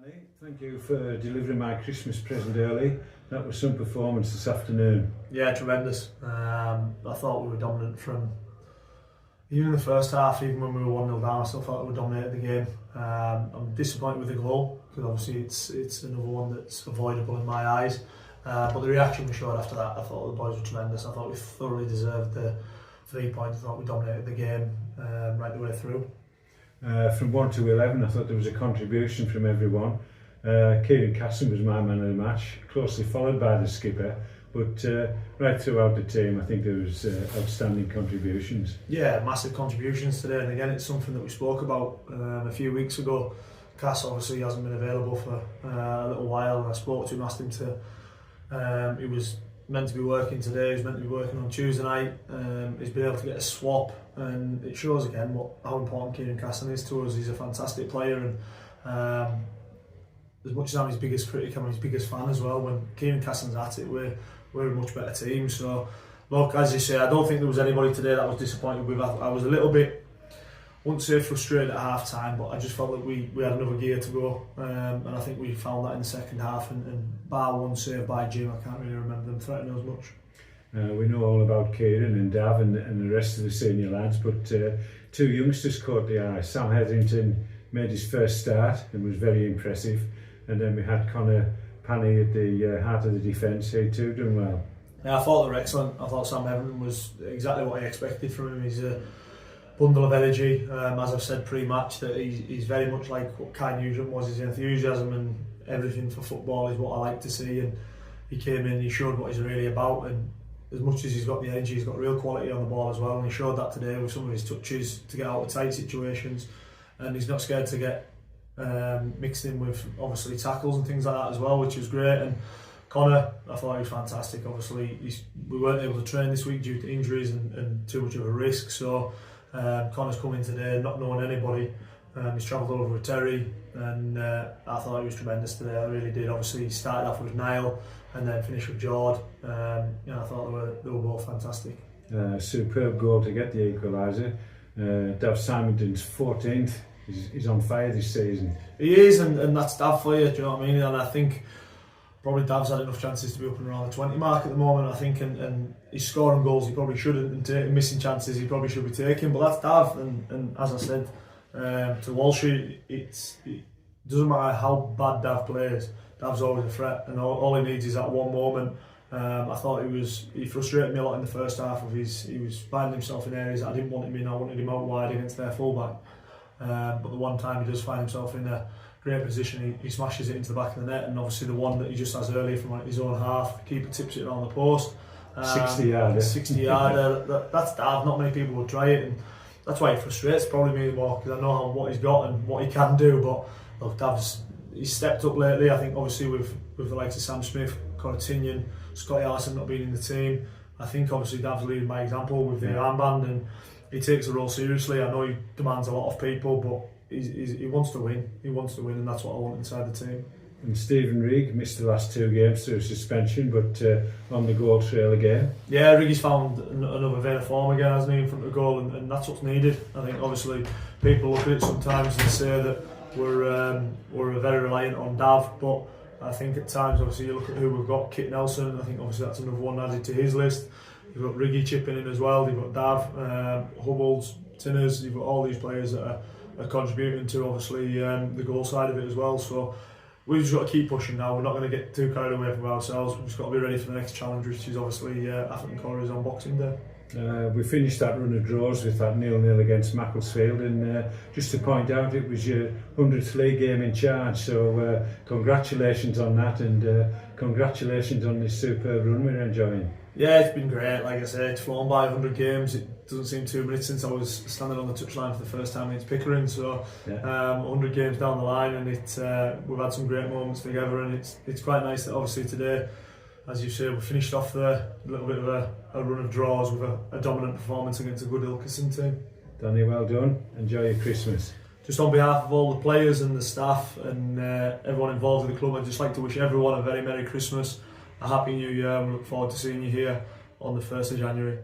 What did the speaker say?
Danny, thank you for delivering my Christmas present early. That was some performance this afternoon. Yeah, tremendous. I thought we were dominant from even in the first half, even when we were 1-0 down. I still thought we dominated the game. I'm disappointed with the goal because obviously it's another one that's avoidable in my eyes. But the reaction we showed after that, I thought the boys were tremendous. I thought we thoroughly deserved the 3 points. I thought we dominated the game right the way through. From 1 to 11, I thought there was a contribution from everyone. Kieran Casson was my man of the match, closely followed by the skipper. But right throughout the team, I think there was outstanding contributions. Yeah, massive contributions today. And again, it's something that we spoke about a few weeks ago. Cass obviously hasn't been available for a little while, and I spoke to him, asked him to. He was meant to be working today. He was meant to be working on Tuesday night. He's been able to get a swap, and it shows again how important Kieran Casson is to us. He's a fantastic player, and as much as I'm his biggest critic, I'm his biggest fan as well. When Kieran Casson's at it, we're a much better team. So, look, as you say, I don't think there was anybody today that I was disappointed with. I was a little bit, I wouldn't say frustrated at half time, but I just felt that we had another gear to go, and I think we found that in the second half. And bar one save by Jim, I can't really remember them threatening us much. We know all about Kieran and Dav and the rest of the senior lads, but two youngsters caught the eye. Sam Hetherington made his first start and was very impressive, and then we had Connor Panny at the heart of the defence. He too done well. Yeah, I thought they were excellent. I thought Sam Hetherington was exactly what I expected from him. He's a bundle of energy. As I've said pre-match, that he's very much like what Kai Nugent was. His enthusiasm and everything for football is what I like to see, and he came in, he showed what he's really about, and as much as he's got the energy, he's got real quality on the ball as well, and he showed that today with some of his touches to get out of tight situations, and he's not scared to get mixed in with obviously tackles and things like that as well, which was great. And Connor, I thought he was fantastic. Obviously we weren't able to train this week due to injuries and too much of a risk, so Connor's come in today not knowing anybody. He's travelled all over with Terry, and I thought he was tremendous today. I really did. Obviously he started off with Niall and then finished with Jord. I thought they were both fantastic. Superb goal to get the equaliser. Dav Simonton's 14th. He's on fire this season. He is, and that's Dav for you, do you know what I mean? And I think probably Dav's had enough chances to be up and around the 20 mark at the moment, I think, and he's scoring goals he probably shouldn't, and missing chances he probably should be taking, but that's Dav, and as I said to Walsh, it doesn't matter how bad Dav plays, Dav's always a threat, and all he needs is that one moment. I thought he frustrated me a lot in the first half. He was finding himself in areas that I didn't want him in. I wanted him out wide against their fullback. But the one time he does find himself in a great position, he smashes it into the back of the net, and obviously the one that he just has earlier from his own half, the keeper tips it around the post. 60 yarder. That's Dav. Not many people will try it, and that's why it frustrates probably me more, because I know what he's got and what he can do. But look, he's stepped up lately. I think obviously with the likes of Sam Smith, Cortinian, Scotty Allison not being in the team, I think obviously Dav's leading by example with the armband, and he takes the role seriously. I know he demands a lot of people, but he wants to win. He wants to win, and that's what I want inside the team. And Stephen Rigg missed the last 2 games through suspension, but on the goal trail again. Yeah, Riggy's found another vein of form again, hasn't he, in front of the goal, and that's what's needed. I think obviously people look at it sometimes and say that we're very reliant on Dav, but I think at times obviously you look at who we've got, Kit Nelson, and I think obviously that's another one added to his list. You've got Riggy chipping in as well, you've got Dav, Hubbles, Tinners, you've got all these players that are contributing to obviously the goal side of it as well. So we've just got to keep pushing now. We're not going to get too carried away from ourselves. We've just got to be ready for the next challenge, which is obviously Atherton Colliery on Boxing Day. We finished that run of draws with that 0-0 against Macclesfield, and just to point out, it was your 100th league game in charge, so congratulations on that, and congratulations on this superb run we're enjoying. Yeah, it's been great. Like I said, it's flown by 100 games. It doesn't seem 2 minutes since I was standing on the touchline for the first time against Pickering. So 100 games down the line, and we've had some great moments together, and it's quite nice that obviously today, as you say, we finished off there a little bit of a run of draws with a dominant performance against a good Ilkeston team. Danny, well done. Enjoy your Christmas. Just on behalf of all the players and the staff and everyone involved with the club, I'd just like to wish everyone a very Merry Christmas, a Happy New Year, and we look forward to seeing you here on the 1st of January.